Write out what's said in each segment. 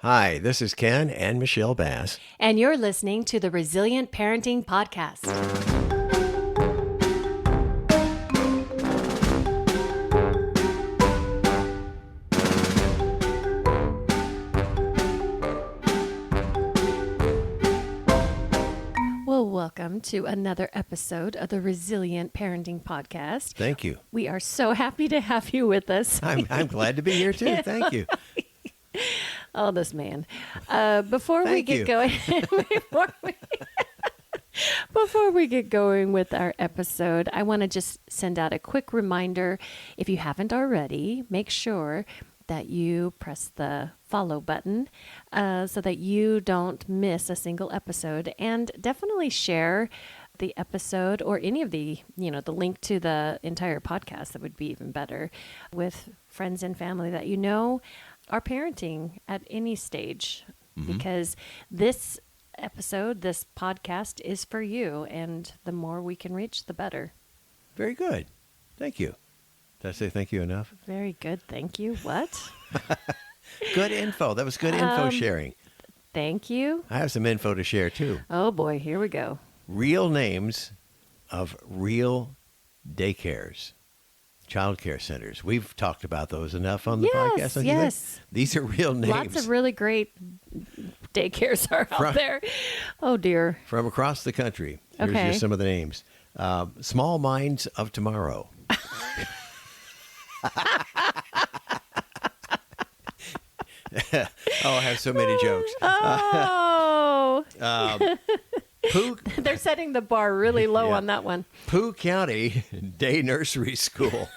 Hi, this is Ken and Michelle Bass. And you're listening to the Resilient Parenting Podcast. Well, welcome to another episode of the Resilient Parenting Podcast. Thank you. We are so happy to have you with us. I'm glad to be here too. Thank you. Oh, this man. Before we get going, before we get going with our episode, I want to just send out a quick reminder. If you haven't already, make sure that you press the follow button so that you don't miss a single episode, and definitely share the episode or any of the link to the entire podcast. That would be even better with friends and family that you know are parenting at any stage, because this episode, this podcast is for you, and the more we can reach, the better. Very good. Thank you. Did I say thank you enough? Very good. Thank you. What? Good info. That was good info sharing. Thank you. I have some info to share too. Oh boy, here we go. Real names of real daycares, child care centers. We've talked about those enough on the podcast. Don't you think? Yes. These are real names. Lots of really great daycares are out there. Oh dear. From across the country. Here's Okay. just some of the names. Small Minds of Tomorrow. Oh, I have so many jokes. Oh. Pooh, They're setting the bar really low Yeah. on that one. Pooh County Day Nursery School.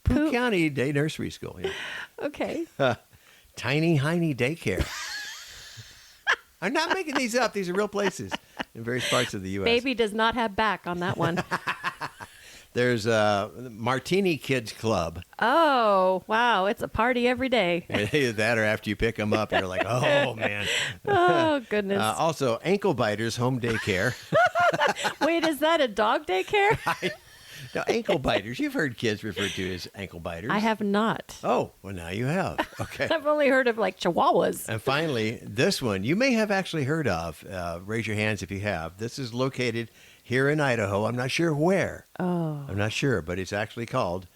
Pooh County Day Nursery School. Yeah. Okay. Tiny Heiny Daycare. I'm not making these up. These are real places in various parts of the U.S. Baby does not have back on that one. There's Martini Kids Club. Oh, wow. It's a party every day. That or after you pick them up, you're like, oh, man. Oh, goodness. Also, Ankle Biters Home Daycare. Wait, is that a dog daycare? Now, ankle biters. You've heard kids referred to as ankle biters. I have not. Oh, well, now you have. Okay. I've only heard of like chihuahuas. And finally, this one you may have actually heard of. Raise your hands if you have. This is located here in Idaho. I'm not sure where. Oh. I'm not sure, but it's actually called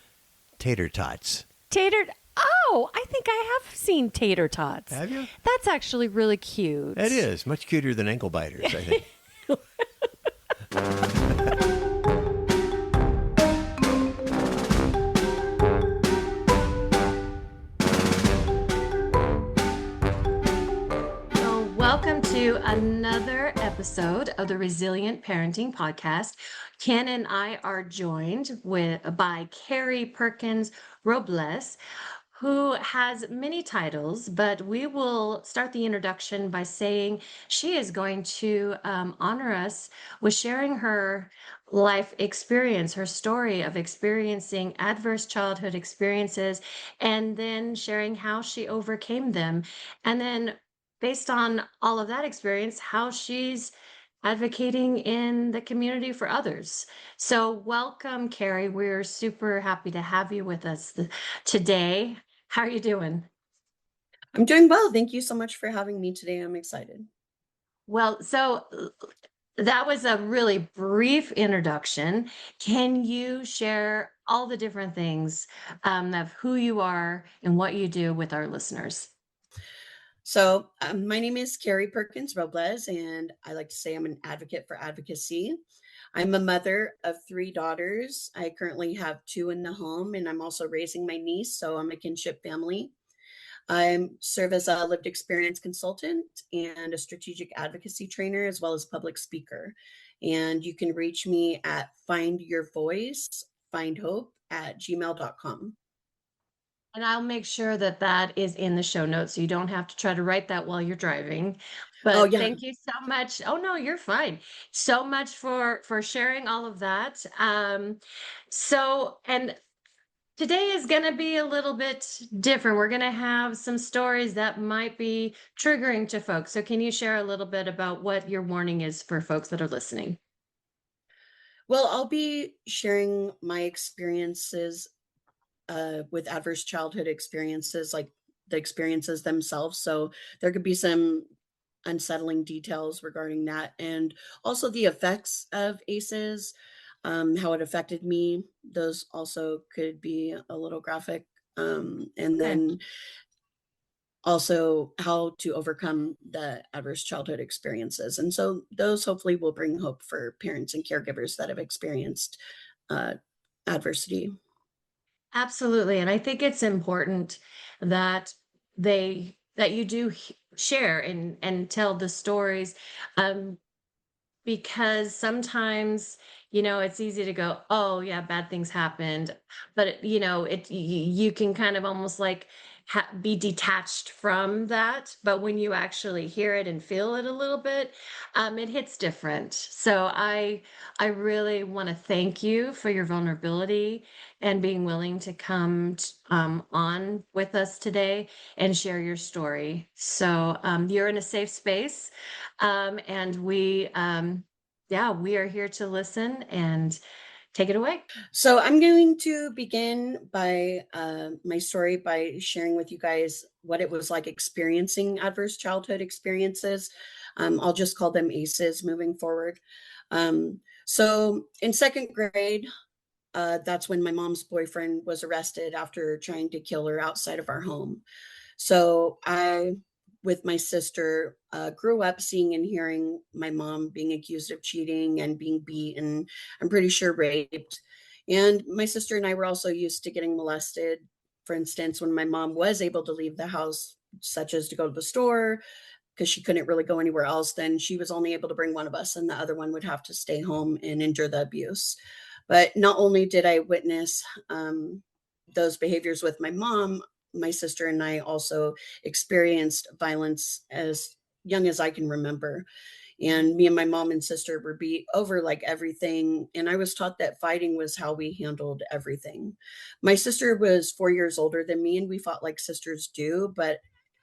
Tater Tots. Oh, I think I have seen tater tots. Have you? That's actually really cute. It is. Much cuter than ankle biters, I think. Welcome to another episode of the Resilient Parenting Podcast. Ken and I are joined by Karey Perkins Robles, who has many titles, but we will start the introduction by saying she is going to honor us with sharing her life experience, her story of experiencing adverse childhood experiences, and then sharing how she overcame them. And then based on all of that experience, how she's advocating in the community for others. So welcome, Karey. We're super happy to have you with us today. How are you doing? I'm doing well. Thank you so much for having me today. I'm excited. Well, so that was a really brief introduction. Can you share all the different things of who you are and what you do with our listeners? So my name is Karey Perkins Robles, and I like to say I'm an advocate for advocacy. I'm a mother of 3 daughters. I currently have 2 in the home, and I'm also raising my niece, so I'm a kinship family. I serve as a lived experience consultant and a strategic advocacy trainer, as well as public speaker. And you can reach me at findyourvoicefindhope@gmail.com. And I'll make sure that that is in the show notes, so you don't have to try to write that while you're driving. But Oh, yeah. thank you so much. Oh no, you're fine. So much for sharing all of that. And today is going to be a little bit different. We're going to have some stories that might be triggering to folks. So can you share a little bit about what your warning is for folks that are listening? Well, I'll be sharing my experiences with adverse childhood experiences, like the experiences themselves. So there could be some unsettling details regarding that, and also the effects of ACEs, how it affected me. Those also could be a little graphic. And Okay. then also how to overcome the adverse childhood experiences. And so those hopefully will bring hope for parents and caregivers that have experienced uh, adversity. Absolutely. And I think it's important that that you do share and tell the stories. Um, because sometimes, it's easy to go, oh yeah, bad things happened, but you can kind of almost like be detached from that. But when you actually hear it and feel it a little bit, it hits different. So I really want to thank you for your vulnerability and being willing to come on with us today and share your story. So you're in a safe space, and yeah, we are here to listen, and take it away. So I'm going to begin by my story by sharing with you guys what it was like experiencing adverse childhood experiences. I'll just call them ACEs moving forward. So in second grade, that's when my mom's boyfriend was arrested after trying to kill her outside of our home. So I, with my sister, grew up seeing and hearing my mom being accused of cheating and being beaten. I'm pretty sure raped. And my sister and I were also used to getting molested. For instance, when my mom was able to leave the house, such as to go to the store, because she couldn't really go anywhere else, then she was only able to bring one of us, and the other one would have to stay home and endure the abuse. But not only did I witness those behaviors with my mom, my sister and I also experienced violence as young as I can remember. And me and my mom and sister were beat over like everything. And I was taught that fighting was how we handled everything. My sister was 4 years older than me, and we fought like sisters do, but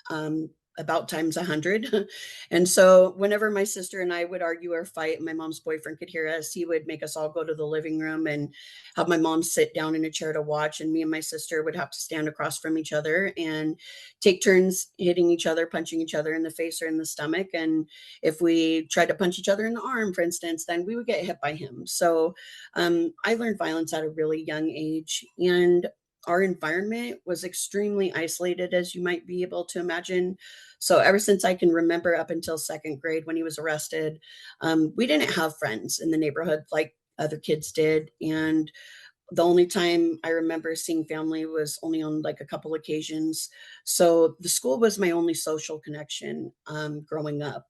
um, about times 100. And so whenever my sister and I would argue or fight, my mom's boyfriend could hear us, he would make us all go to the living room and have my mom sit down in a chair to watch. And me and my sister would have to stand across from each other and take turns hitting each other, punching each other in the face or in the stomach. And if we tried to punch each other in the arm, for instance, then we would get hit by him. So I learned violence at a really young age. And our environment was extremely isolated, as you might be able to imagine. So ever since I can remember up until second grade when he was arrested, we didn't have friends in the neighborhood like other kids did. And the only time I remember seeing family was only on like a couple occasions. So the school was my only social connection growing up.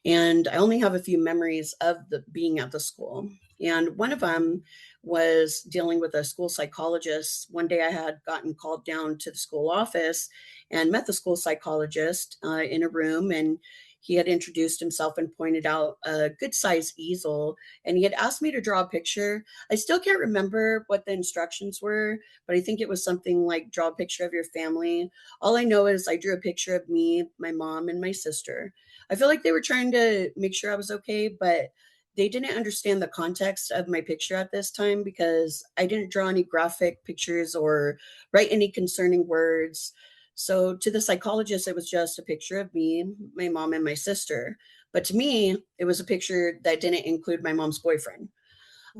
And I only have a few memories of the being at the school. And one of them was dealing with a school psychologist. One day I had gotten called down to the school office and met the school psychologist in a room, and he had introduced himself and pointed out a good size easel, and he had asked me to draw a picture. I still can't remember what the instructions were, but I think it was something like draw a picture of your family. All I know is I drew a picture of me, my mom, and my sister. I feel like they were trying to make sure I was okay, but they didn't understand the context of my picture at this time because I didn't draw any graphic pictures or write any concerning words. So to the psychologist, it was just a picture of me, my mom, and my sister. But to me, it was a picture that didn't include my mom's boyfriend.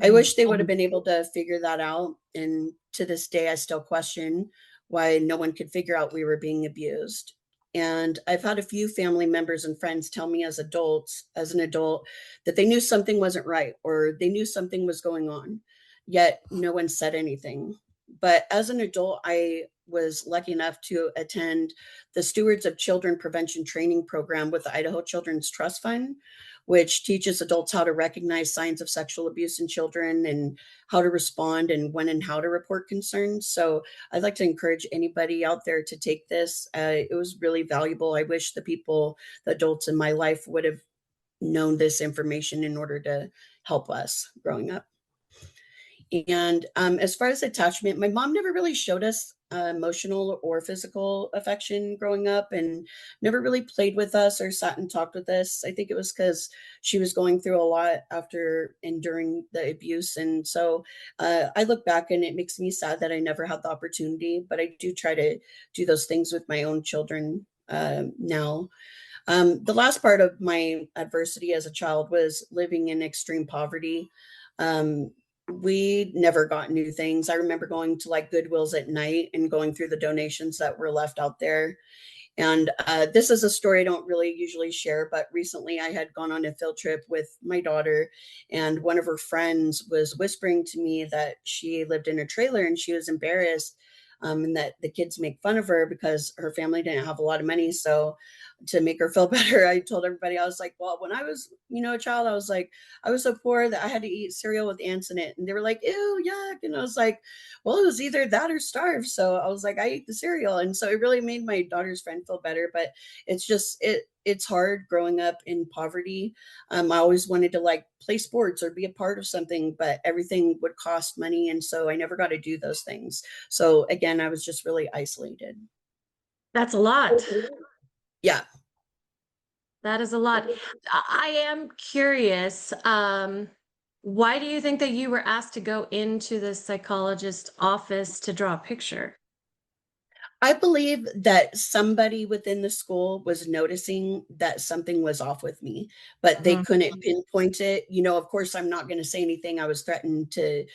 I wish they would have been able to figure that out. And to this day, I still question why no one could figure out we were being abused. And I've had a few family members and friends tell me as an adult, that they knew something wasn't right or they knew something was going on, yet no one said anything. But as an adult, I was lucky enough to attend the Stewards of Children Prevention Training Program with the Idaho Children's Trust Fund, which teaches adults how to recognize signs of sexual abuse in children and how to respond and when and how to report concerns. So I'd like to encourage anybody out there to take this. It was really valuable. I wish the adults in my life would have known this information in order to help us growing up. And as far as attachment, my mom never really showed us emotional or physical affection growing up and never really played with us or sat and talked with us. I think it was because she was going through a lot after and during the abuse. And so I look back and it makes me sad that I never had the opportunity, but I do try to do those things with my own children now. The last part of my adversity as a child was living in extreme poverty. Um, we never got new things. I remember going to like Goodwills at night and going through the donations that were left out there. And this is a story I don't really usually share, but recently I had gone on a field trip with my daughter, and one of her friends was whispering to me that she lived in a trailer and she was embarrassed, and that the kids make fun of her because her family didn't have a lot of money. So to make her feel better, I told everybody, I was like, well, when I was, a child, I was like, I was so poor that I had to eat cereal with ants in it. And they were like, ew, yuck. And I was like, well, it was either that or starve. So I was like, I ate the cereal. And so it really made my daughter's friend feel better. But it's just, it's hard growing up in poverty. I always wanted to like play sports or be a part of something, but everything would cost money. And so I never got to do those things. So again, I was just really isolated. That's a lot. Yeah. That is a lot. I am curious, why do you think that you were asked to go into the psychologist's office to draw a picture? I believe that somebody within the school was noticing that something was off with me, but they Mhm. couldn't pinpoint it. Of course, I'm not going to say anything. I was threatened to,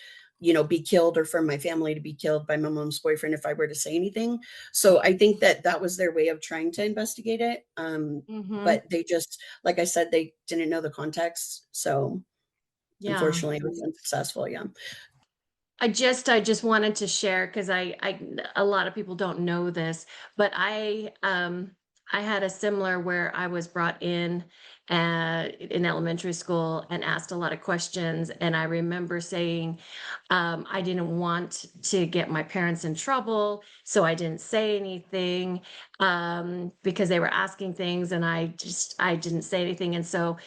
be killed or for my family to be killed by my mom's boyfriend if I were to say anything. So I think that that was their way of trying to investigate it. Mhm. But they just, like I said, they didn't know the context. So Yeah. unfortunately, it was unsuccessful. Yeah. I just wanted to share because a lot of people don't know this, but I had a similar where I was brought in elementary school and asked a lot of questions, and I remember saying I didn't want to get my parents in trouble, so I didn't say anything because they were asking things, and I didn't say anything, and so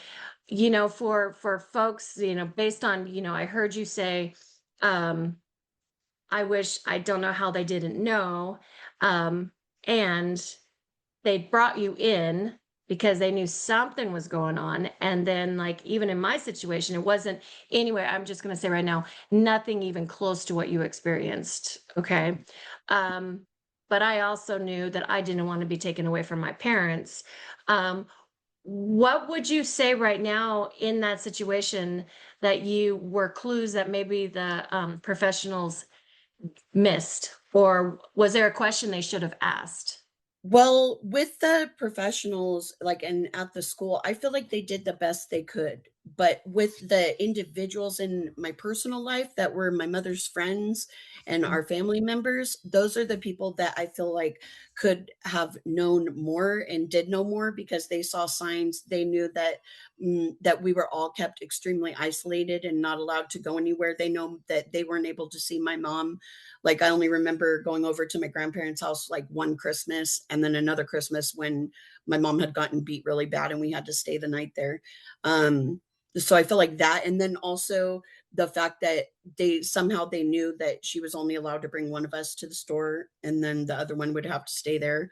for folks, based on I heard you say. Um, I don't know how they didn't know. Um, and they brought you in because they knew something was going on. And then, like, even in my situation, it wasn't anyway, I'm just going to say right now, nothing even close to what you experienced. Okay. Um, but I also knew that I didn't want to be taken away from my parents. Um, what would you say right now in that situation that you were clues that maybe the professionals missed? Or was there a question they should have asked? Well, with the professionals, like, and at the school, I feel like they did the best they could. But with the individuals in my personal life that were my mother's friends and Mm. our family members, those are the people that I feel like could have known more and did know more because they saw signs. They knew that we were all kept extremely isolated and not allowed to go anywhere. They know that they weren't able to see my mom. Like, I only remember going over to my grandparents' house like one Christmas and then another Christmas when my mom had gotten beat really bad and we had to stay the night there. Um, so I feel like that. And then also the fact that they knew that she was only allowed to bring one of us to the store and then the other one would have to stay there.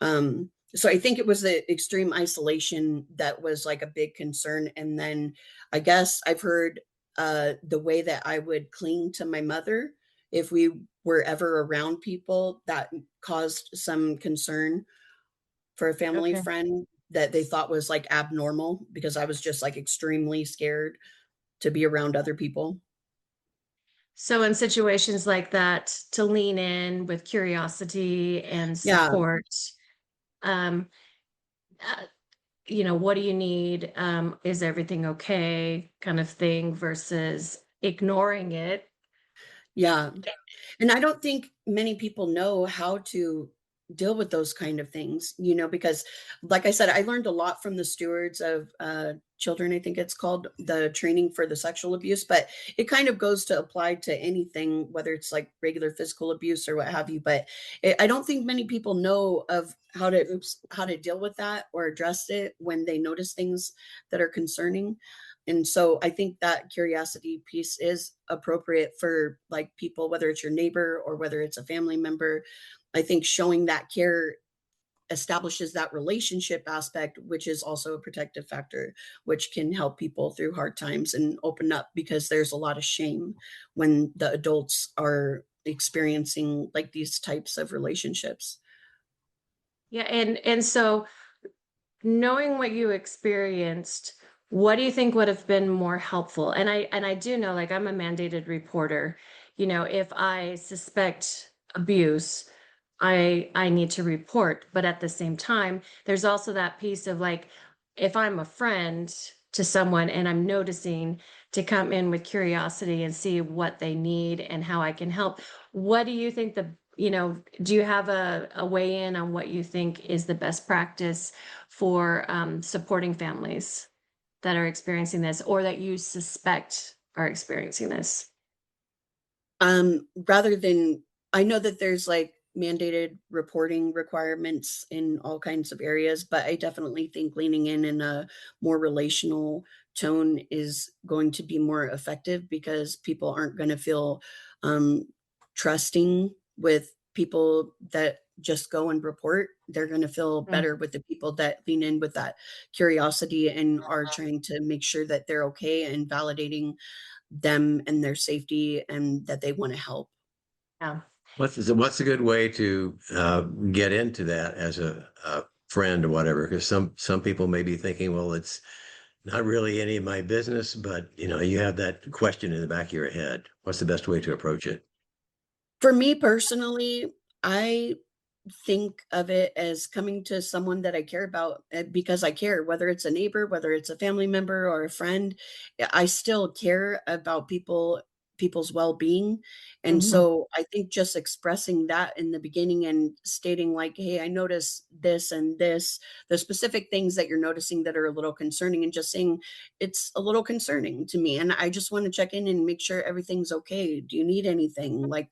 So I think it was the extreme isolation that was like a big concern. And then I guess I've heard the way that I would cling to my mother if we were ever around people that caused some concern for a family Okay. friend that they thought was like abnormal because I was just like extremely scared to be around other people. So in situations like that, to lean in with curiosity and Yeah. support, um, uh, what do you need? Is everything okay? Kind of thing versus ignoring it. Yeah. And I don't think many people know how to deal with those kind of things, because like I said, I learned a lot from the stewards of children. I think it's called the training for the sexual abuse, but it kind of goes to apply to anything, whether it's like regular physical abuse or what have you. But I don't think many people know of how to deal with that or address it when they notice things that are concerning. And so I think that curiosity piece is appropriate for like people, whether it's your neighbor or whether it's a family member. I think showing that care establishes that relationship aspect, which is also a protective factor, which can help people through hard times and open up, because there's a lot of shame when the adults are experiencing like these types of relationships. Yeah, and so knowing what you experienced, what do you think would have been more helpful? And I do know, like, I'm a mandated reporter. If I suspect abuse, I need to report. But at the same time, there's also that piece of like, if I'm a friend to someone and I'm noticing, to come in with curiosity and see what they need and how I can help. What do you think do you have a weigh in on what you think is the best practice for supporting families that are experiencing this or that you suspect are experiencing this? Rather than, I know that there's like mandated reporting requirements in all kinds of areas, but I definitely think leaning in a more relational tone is going to be more effective, because people aren't going to feel um, trusting with people that just go and report. They're going to feel Mm, better with the people that lean in with that curiosity and are trying to make sure that they're okay and validating them and their safety and that they want to help. yeah. What's a good way to get into that as a friend or whatever? Because some people may be thinking, well, it's not really any of my business, but you have that question in the back of your head. What's the best way to approach it? For me personally, I think of it as coming to someone that I care about, because I care, whether it's a neighbor, whether it's a family member or a friend. I still care about people's well-being. And Mhm. so I think just expressing that in the beginning and stating like, hey, I notice this and this, the specific things that you're noticing that are a little concerning, and just saying it's a little concerning to me and I just want to check in and make sure everything's okay. Do you need anything? Like,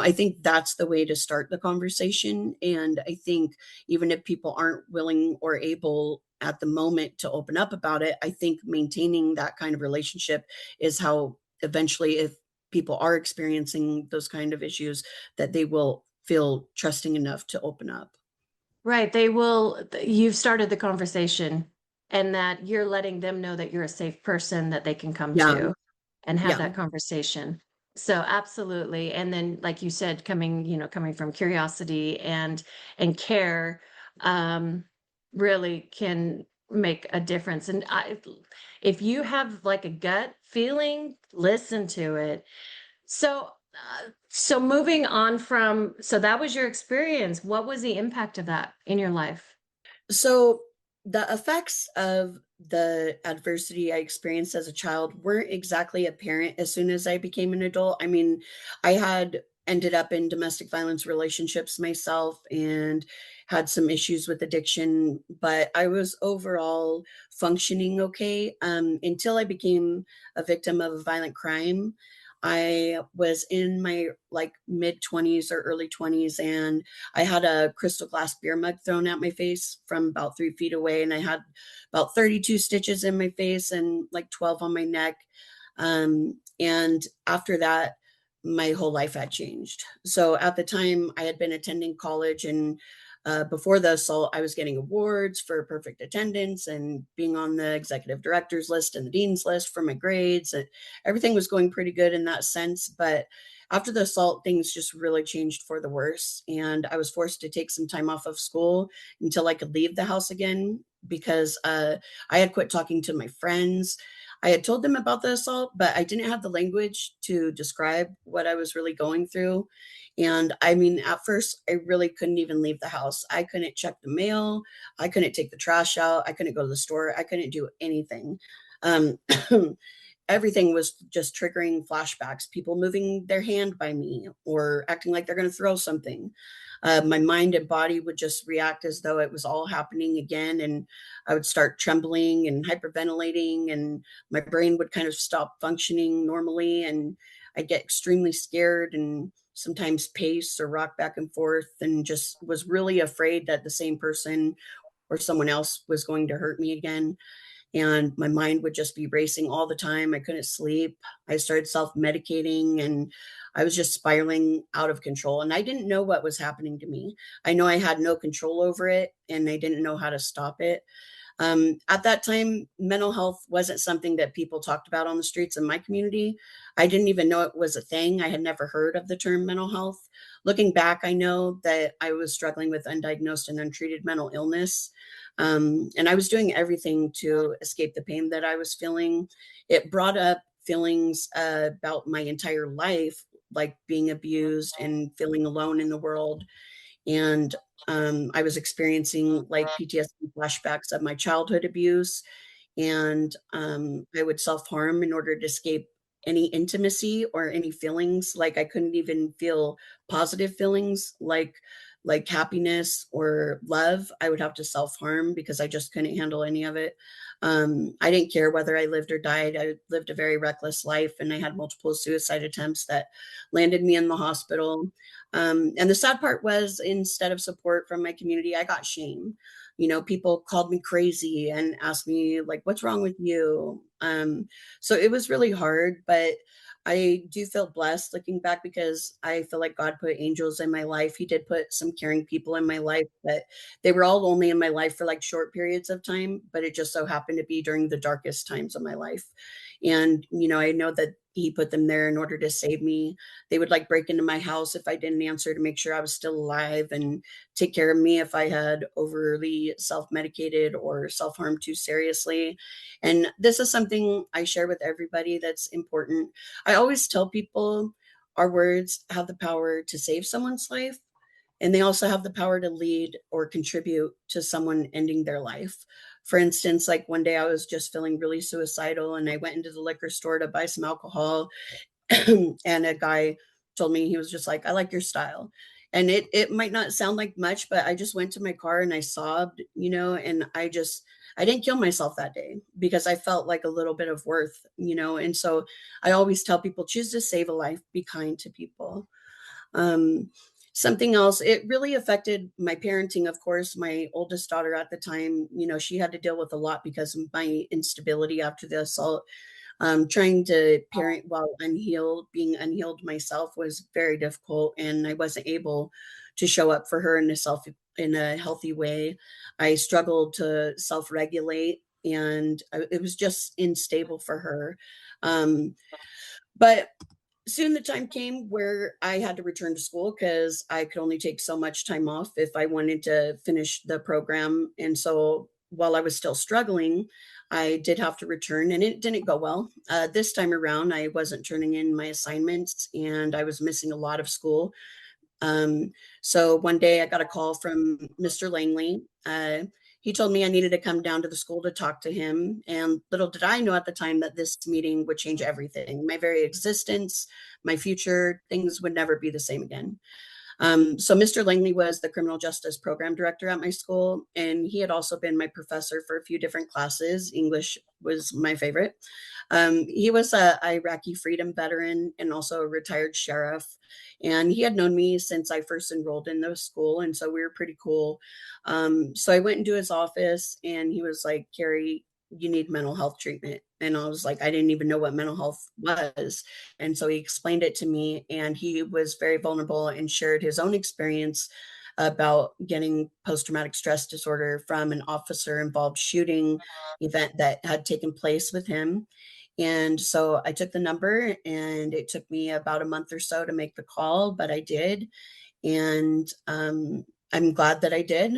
I think that's the way to start the conversation. And I think even if people aren't willing or able at the moment to open up about it, I think maintaining that kind of relationship is how eventually, if people are experiencing those kind of issues, that they will feel trusting enough to open up. Right. You've started the conversation and that you're letting them know that you're a safe person that they can come Yeah. to and have Yeah. that conversation. So absolutely. And then, like you said, coming from curiosity and care, um, really can make a difference. And if you have like a gut feeling, listen to it. So moving on so that was your experience. What was the impact of that in your life? So the effects of the adversity I experienced as a child weren't exactly apparent as soon as I became an adult. I mean, I had ended up in domestic violence relationships myself and had some issues with addiction, but I was overall functioning okay until I became a victim of a violent crime. I was in my like mid 20s or early 20s, and I had a crystal glass beer mug thrown at my face from about 3 feet away, and I had about 32 stitches in my face and like 12 on my neck. And after that, my whole life had changed. So at the time, I had been attending college, and before the assault, I was getting awards for perfect attendance and being on the executive director's list and the dean's list for my grades. And everything was going pretty good in that sense. But after the assault, things just really changed for the worse. And I was forced to take some time off of school until I could leave the house again, because I had quit talking to my friends. I had told them about the assault, but I didn't have the language to describe what I was really going through. And I mean, at first, I really couldn't even leave the house. I couldn't check the mail. I couldn't take the trash out. I couldn't go to the store. I couldn't do anything. Um, Everything was just triggering flashbacks, people moving their hand by me or acting like they're going to throw something. My mind and body would just react as though it was all happening again. And I would start trembling and hyperventilating, and my brain would kind of stop functioning normally. And I'd get extremely scared and sometimes pace or rock back and forth, and just was really afraid that the same person or someone else was going to hurt me again. and my mind would just be racing all the time. I couldn't sleep. I started self-medicating, and I was just spiraling out of control. And I didn't know what was happening to me. I know I had no control over it, and I didn't know how to stop it. At that time, mental health wasn't something that people talked about on the streets in my community. I didn't even know it was a thing. I had never heard of the term mental health. Looking back, I know that I was struggling with undiagnosed and untreated mental illness. And I was doing everything to escape the pain that I was feeling. It brought up feelings about my entire life, like being abused and feeling alone in the world. And I was experiencing like PTSD flashbacks of my childhood abuse, and I would self-harm in order to escape any intimacy or any feelings. Like I couldn't even feel positive feelings like happiness or love. I would have to self-harm because I just couldn't handle any of it. I didn't care whether I lived or died. I lived a very reckless life, and I had multiple suicide attempts that landed me in the hospital. And the sad part was, instead of support from my community, I got shame. People called me crazy and asked me like, what's wrong with you? So it was really hard, but I do feel blessed looking back, because I feel like God put angels in my life. He did put some caring people in my life, but they were all only in my life for like short periods of time, but it just so happened to be during the darkest times of my life. And, I know that he put them there in order to save me. They would like break into my house if I didn't answer, to make sure I was still alive, and take care of me if I had overly self-medicated or self-harmed too seriously. And this is something I share with everybody that's important. I always tell people our words have the power to save someone's life, and they also have the power to lead or contribute to someone ending their life. For instance, like one day I was just feeling really suicidal, and I went into the liquor store to buy some alcohol, and a guy told me, he was just like, I like your style. And it might not sound like much, but I just went to my car and I sobbed, and I didn't kill myself that day because I felt like a little bit of worth, and so I always tell people, choose to save a life, be kind to people. Um, Something else, it really affected my parenting. Of course, my oldest daughter at the time, she had to deal with a lot because of my instability after the assault. Trying to parent while unhealed, being unhealed myself, was very difficult, and I wasn't able to show up for her in a healthy way. I struggled to self-regulate, and it was just unstable for her. Um, but soon the time came where I had to return to school, because I could only take so much time off if I wanted to finish the program. And so while I was still struggling, I did have to return, and it didn't go well. This time around, I wasn't turning in my assignments, and I was missing a lot of school. Um, so one day I got a call from Mr. Langley. He told me I needed to come down to the school to talk to him. And little did I know at the time that this meeting would change everything. My very existence, my future, things would never be the same again. So Mr. Langley was the criminal justice program director at my school, and he had also been my professor for a few different classes. English was my favorite. He was a Iraqi freedom veteran and also a retired sheriff, and he had known me since I first enrolled in the school, and so we were pretty cool. So I went into his office, and he was like, Karey, you need mental health treatment. And I was like, I didn't even know what mental health was. And so he explained it to me, and he was very vulnerable and shared his own experience about getting post-traumatic stress disorder from an officer involved shooting event that had taken place with him. And so I took the number, and it took me about a month or so to make the call, but I did. And I'm glad that I did.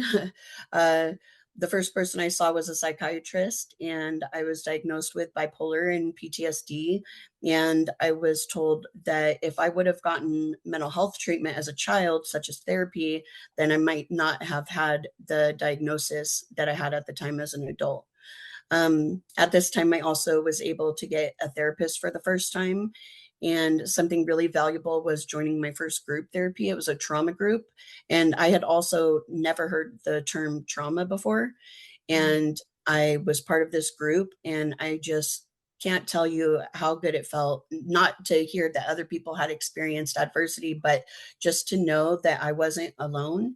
uh, the first person I saw was a psychiatrist, and I was diagnosed with bipolar and PTSD. And I was told that if I would have gotten mental health treatment as a child, such as therapy, then I might not have had the diagnosis that I had at the time as an adult. At this time, I also was able to get a therapist for the first time. And something really valuable was joining my first group therapy. It was a trauma group. And I had also never heard the term trauma before. And I was part of this group, and I just can't tell you how good it felt, not to hear that other people had experienced adversity, but just to know that I wasn't alone,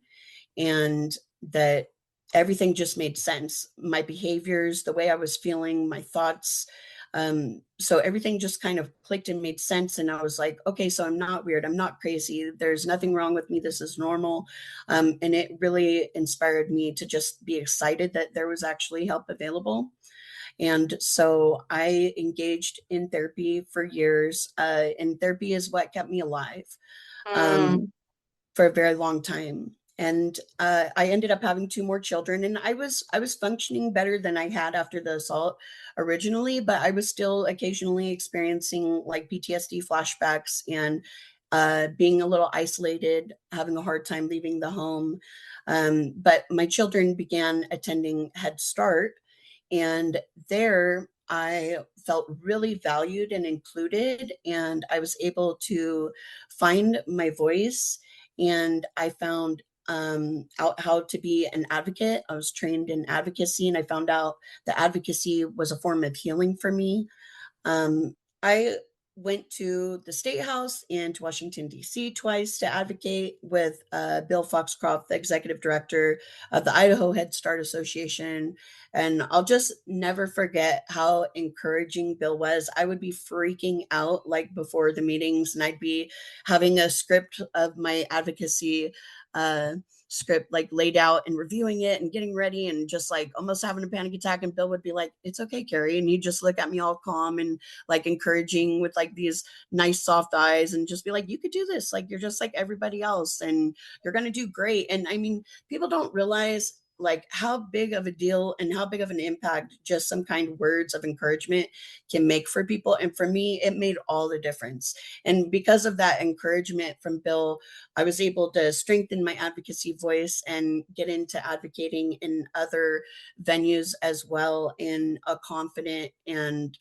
and that everything just made sense. My behaviors, the way I was feeling, my thoughts. So everything just kind of clicked and made sense. And I was like, okay, so I'm not weird. I'm not crazy. There's nothing wrong with me. This is normal. And it really inspired me to just be excited that there was actually help available. And so I engaged in therapy for years. And therapy is what kept me alive. Mm. For a very long time. And I ended up having two more children, and I was functioning better than I had after the assault originally, but I was still occasionally experiencing like PTSD flashbacks and being a little isolated, having a hard time leaving the home. But my children began attending Head Start, and there I felt really valued and included, and I was able to find my voice, and I found out how to be an advocate. I was trained in advocacy, and I found out that advocacy was a form of healing for me. I went to the State House and to Washington, D.C. twice to advocate with Bill Foxcroft, the executive director of the Idaho Head Start Association. And I'll just never forget how encouraging Bill was. I would be freaking out like before the meetings, and I'd be having a script of my advocacy uh, script like laid out and reviewing it and getting ready and just like almost having a panic attack. And Bill would be like, "It's okay, Karey." And he'd just look at me all calm and like encouraging with like these nice soft eyes and just be like, "You could do this. Like, you're just like everybody else and you're going to do great." And I mean, people don't realize like how big of a deal and how big of an impact just some kind words of encouragement can make for people. And for me, it made all the difference. And because of that encouragement from Bill, I was able to strengthen my advocacy voice and get into advocating in other venues as well in a confident and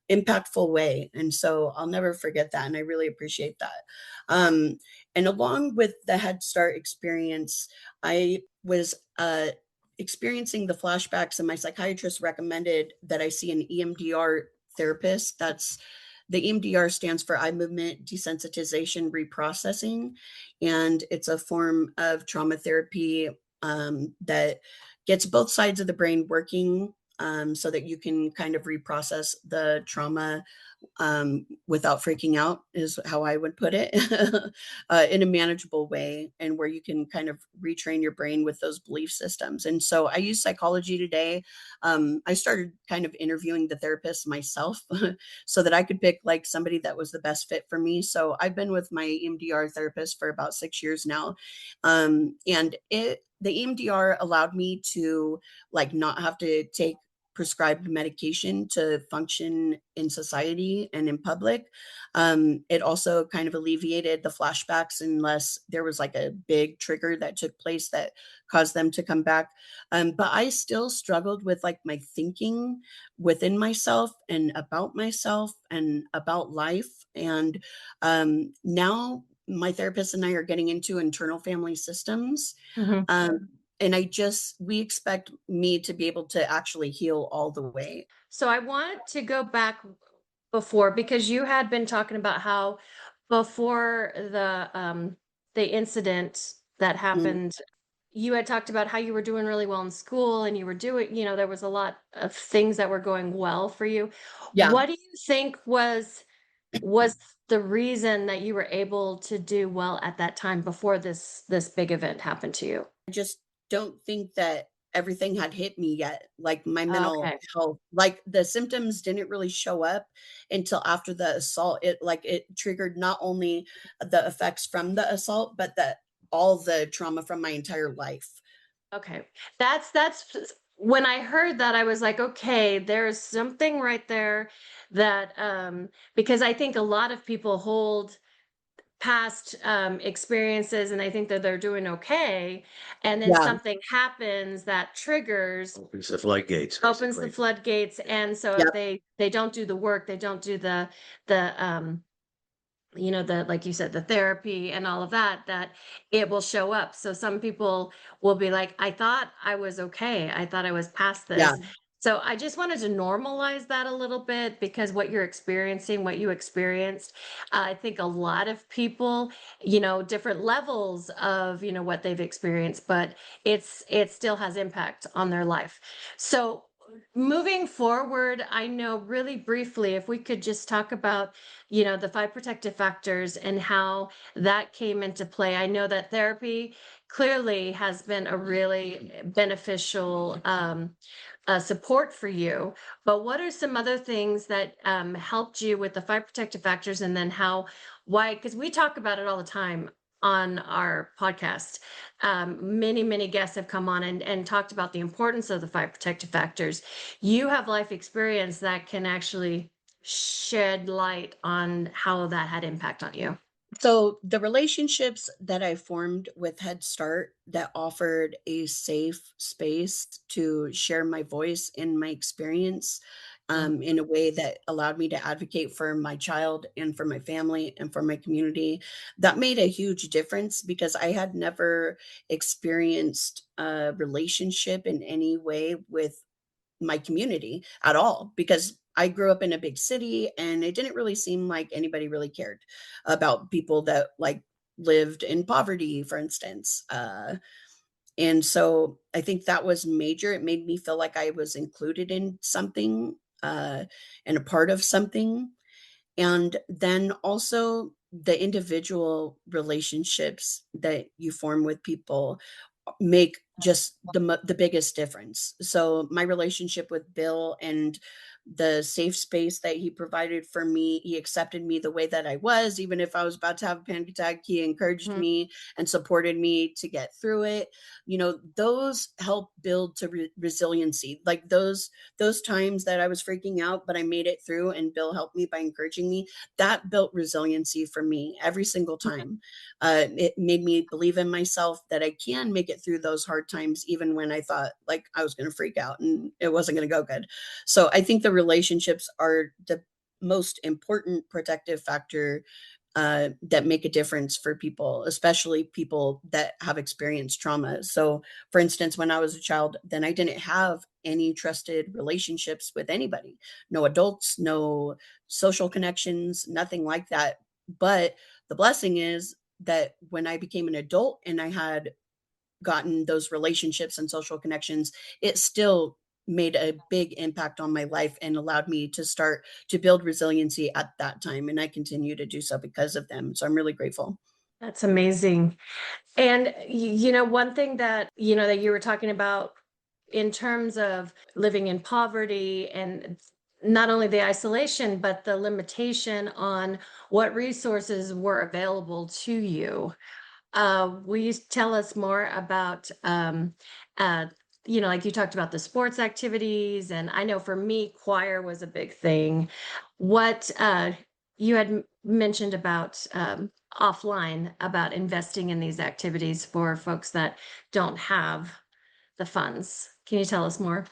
impactful way. And so I'll never forget that. And I really appreciate that. Um, and along with the Head Start experience, I was experiencing the flashbacks, and my psychiatrist recommended that I see an EMDR therapist. That's the EMDR stands for eye movement desensitization reprocessing, and it's a form of trauma therapy that gets both sides of the brain working so that you can kind of reprocess the trauma without freaking out, is how I would put it, in a manageable way, and where you can kind of retrain your brain with those belief systems. And so I use psychology today. I started kind of interviewing the therapist myself so that I could pick like somebody that was the best fit for me. So I've been with my EMDR therapist for about 6 years now. And the EMDR allowed me to like not have to take prescribed medication to function in society and in public. It also kind of alleviated the flashbacks unless there was like a big trigger that took place that caused them to come back. But I still struggled with like my thinking within myself and about life. And now my therapist and I are getting into internal family systems. Mhm. And we expect me to be able to actually heal all the way. So I want to go back before, because you had been talking about how before the incident that Mm, happened, you had talked about how you were doing really well in school and you were doing, there was a lot of things that were going well for you. yeah, What do you think was the reason that you were able to do well at that time before this big event happened to you? I just don't think that everything had hit me yet. Like my mental Okay. health, like the symptoms didn't really show up until after the assault. It triggered not only the effects from the assault, but all the trauma from my entire life. Okay. That's when I heard that I was like, okay, there's something right there that because I think a lot of people hold past experiences and they think that they're doing okay, and then Yeah, something happens that triggers Opens the floodgates, opens the basically. floodgates. And so yeah, if they don't do the work, they don't do the the, like you said, the therapy and all of that, that it will show up. So some people will be like, I thought I was okay, I thought I was past yeah, this. So I just wanted to normalize that a little bit because what you're experiencing, what you experienced, I think a lot of people, different levels of, what they've experienced, but it still has impact on their life. So moving forward, I know really briefly, if we could just talk about, the five protective factors and how that came into play. I know that therapy clearly has been a really beneficial support for you. But what are some other things that helped you with the five protective factors, and then why? Because we talk about it all the time on our podcast. Many guests have come on and talked about the importance of the five protective factors. You have life experience that can actually shed light on how that had impact on you. So the relationships that I formed with Head Start that offered a safe space to share my voice and my experience in a way that allowed me to advocate for my child and for my family and for my community, that made a huge difference because I had never experienced a relationship in any way with my community at all because I grew up in a big city and it didn't really seem like anybody really cared about people that like lived in poverty, for instance. And so I think that was major. It made me feel like I was included in something and a part of something. And then also the individual relationships that you form with people make just the biggest difference. So my relationship with Bill and the safe space that he provided for me, he accepted me the way that I was, even if I was about to have a panic attack, he encouraged Mhm. me and supported me to get through it. Those help build to resiliency. Like those times that I was freaking out, but I made it through and Bill helped me by encouraging me, that built resiliency for me every single time. It made me believe in myself that I can make it through those hard times, even when I thought like I was going to freak out and it wasn't going to go good. So I think the relationships are the most important protective factor that make a difference for people, especially people that have experienced trauma. So, for instance, when I was a child, then I didn't have any trusted relationships with anybody, no adults, no social connections, nothing like that. But the blessing is that when I became an adult and I had gotten those relationships and social connections, it still made a big impact on my life and allowed me to start to build resiliency at that time. And I continue to do so because of them. So I'm really grateful. That's amazing. And one thing that that you were talking about in terms of living in poverty and not only the isolation but the limitation on what resources were available to you. Will you tell us more about, uh, like you talked about the sports activities, and I know for me, choir was a big thing. What you had mentioned about offline about investing in these activities for folks that don't have the funds. Can you tell us more?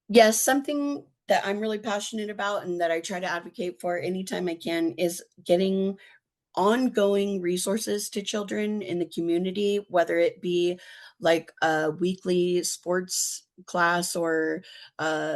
Yes, something that I'm really passionate about and that I try to advocate for anytime I can is getting ongoing resources to children in the community, whether it be like a weekly sports class or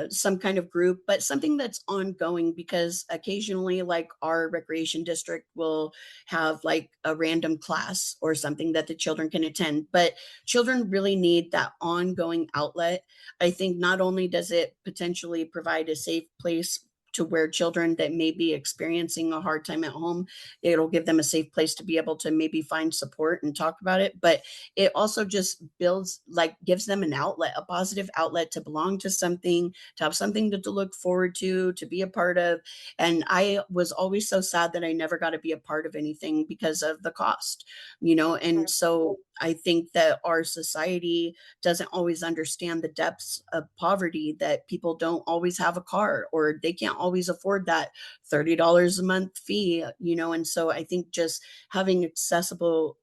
some kind of group, but something that's ongoing because occasionally, like our recreation district will have like a random class or something that the children can attend. But children really need that ongoing outlet. I think not only does it potentially provide a safe place to where children that may be experiencing a hard time at home, it'll give them a safe place to be able to maybe find support and talk about it. But it also just builds, like, gives them an outlet, a positive outlet to belong to something, to have something to look forward to be a part of. And I was always so sad that I never got to be a part of anything because of the cost. And so I think that our society doesn't always understand the depths of poverty, that people don't always have a car or they can't always afford that $30 a month fee. And so I think just having accessible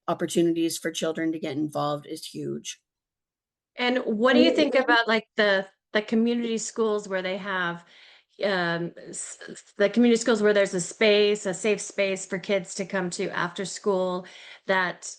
opportunities for children to get involved is huge. And what do you think about like the community schools where they have the community schools where there's a safe space for kids to come to after school that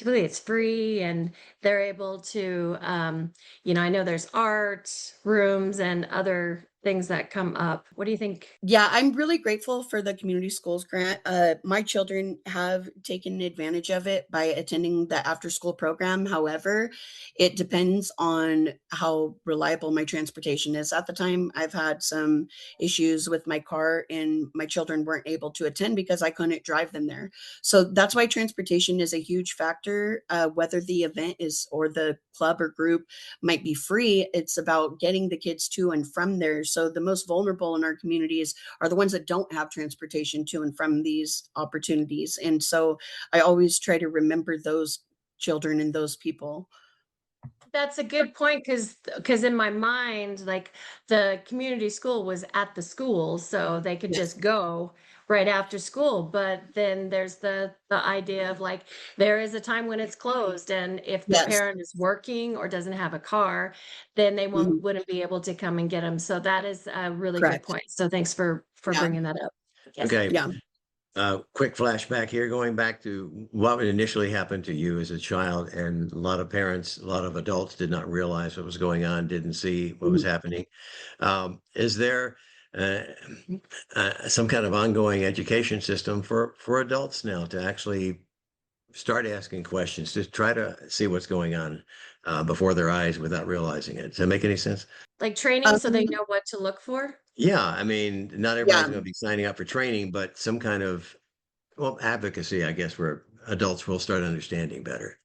typically it's free and they're able to, I know there's art rooms and other things that come up. What do you think? Yeah, I'm really grateful for the community schools grant. My children have taken advantage of it by attending the after school program. However, it depends on how reliable my transportation is. At the time, I've had some issues with my car, and my children weren't able to attend because I couldn't drive them there. So that's why transportation is a huge factor. Whether the event is or the club or group might be free, it's about getting the kids to and from there. So the most vulnerable in our communities are the ones that don't have transportation to and from these opportunities. And so I always try to remember those children and those people. That's a good point because in my mind, like the community school was at the school, so they could Yes. just go right after school. But then there's the idea of like there is a time when it's closed, and if the Yes. parent is working or doesn't have a car, then they Mhm. wouldn't be able to come and get them. So that is a really good Correct. point. So thanks for Yeah. bringing that up. Yes. Okay. Yeah. Quick flashback here, going back to what initially happened to you as a child, and a lot of parents, a lot of adults did not realize what was going on, didn't see what was Mhm. happening. Is there uh, some kind of ongoing education system for adults now to actually start asking questions, to try to see what's going on before their eyes without realizing it? Does that make any sense? Like training so they Um, know what to look for. Yeah, I mean, not everybody's yeah. going to be signing up for training, but some kind of, well, advocacy, I guess, where adults will start understanding better.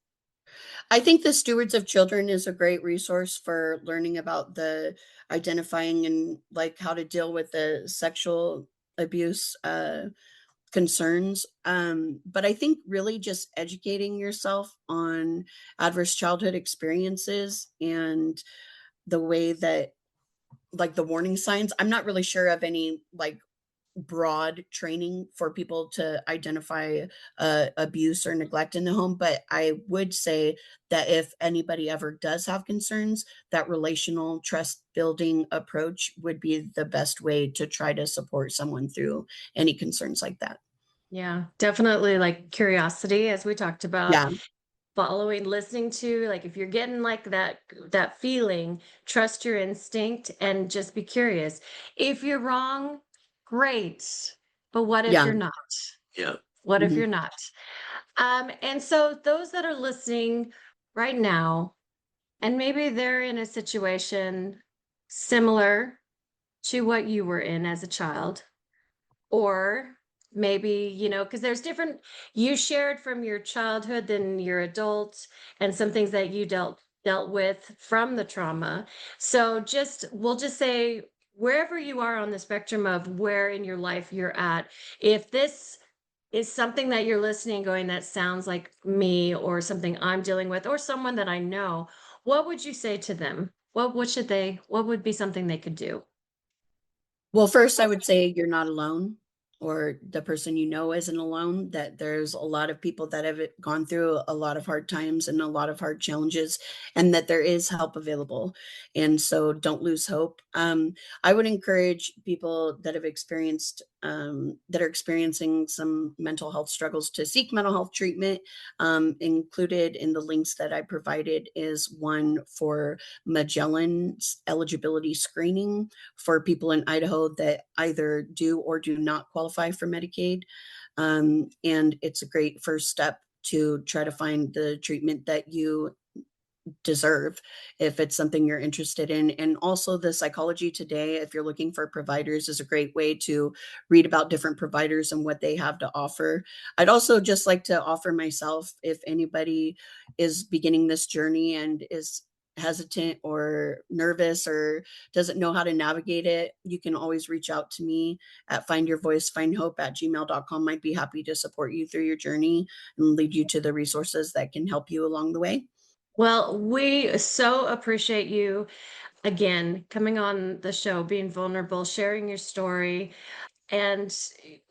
I think the Stewards of Children is a great resource for learning about the identifying and like how to deal with the sexual abuse concerns. But I think really just educating yourself on adverse childhood experiences and the way that like the warning signs. I'm not really sure of any like broad training for people to identify abuse or neglect in the home, but I would say that if anybody ever does have concerns, that relational trust building approach would be the best way to try to support someone through any concerns like that. Yeah, definitely like curiosity, as we talked about, Yeah. following, listening to, like if you're getting like that feeling, trust your instinct and just be curious. If you're wrong, great. But what if Yeah. you're not? Yeah. What if Mhm. you're not? And so those that are listening right now, and maybe they're in a situation similar to what you were in as a child, or maybe, because there's different, you shared from your childhood than your adult, and some things that you dealt with from the trauma. So we'll just say wherever you are on the spectrum of where in your life you're at, if this is something that you're listening going that sounds like me or something I'm dealing with or someone that I know, what would you say to them? What would be something they could do? Well, first, I would say you're not alone, or the person you know isn't alone, that there's a lot of people that have gone through a lot of hard times and a lot of hard challenges, and that there is help available. And so don't lose hope. I would encourage people that have experienced, that are experiencing some mental health struggles to seek mental health treatment. Included in the links that I provided is one for Magellan's eligibility screening for people in Idaho that either do or do not qualify for Medicaid. And it's a great first step to try to find the treatment that you deserve if it's something you're interested in. And also, the Psychology Today, if you're looking for providers, is a great way to read about different providers and what they have to offer. I'd also just like to offer myself, if anybody is beginning this journey and is hesitant or nervous or doesn't know how to navigate it, you can always reach out to me at findyourvoicefindhope@gmail.com. I'd be happy to support you through your journey and lead you to the resources that can help you along the way. Well, we so appreciate you again coming on the show, being vulnerable, sharing your story, and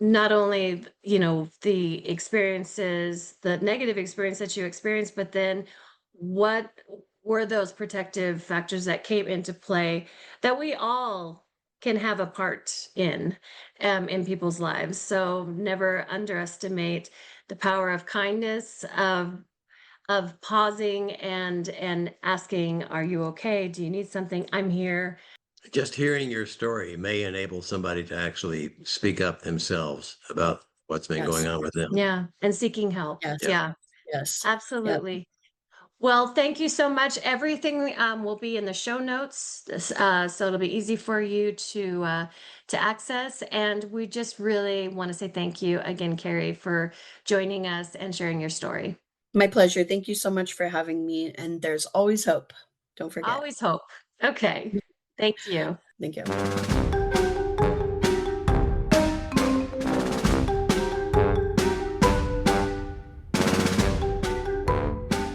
not only, the experiences, the negative experience that you experienced, but then what were those protective factors that came into play that we all can have a part in people's lives. So never underestimate the power of kindness, of of pausing and asking, are you okay? Do you need something? I'm here. Just hearing your story may enable somebody to actually speak up themselves about what's been going Yes. on with them. Yeah. And seeking help. Yes. Yeah. Yeah, Yes. Yep. absolutely. Well, thank you so much. Everything will be in the show notes, so it'll be easy for you to access. And we just really want to say thank you again, Karey, for joining us and sharing your story. My pleasure. Thank you so much for having me. And there's always hope. Don't forget. Always hope. Okay. Thank you. Thank you.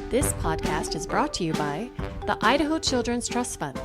This podcast is brought to you by the Idaho Children's Trust Fund.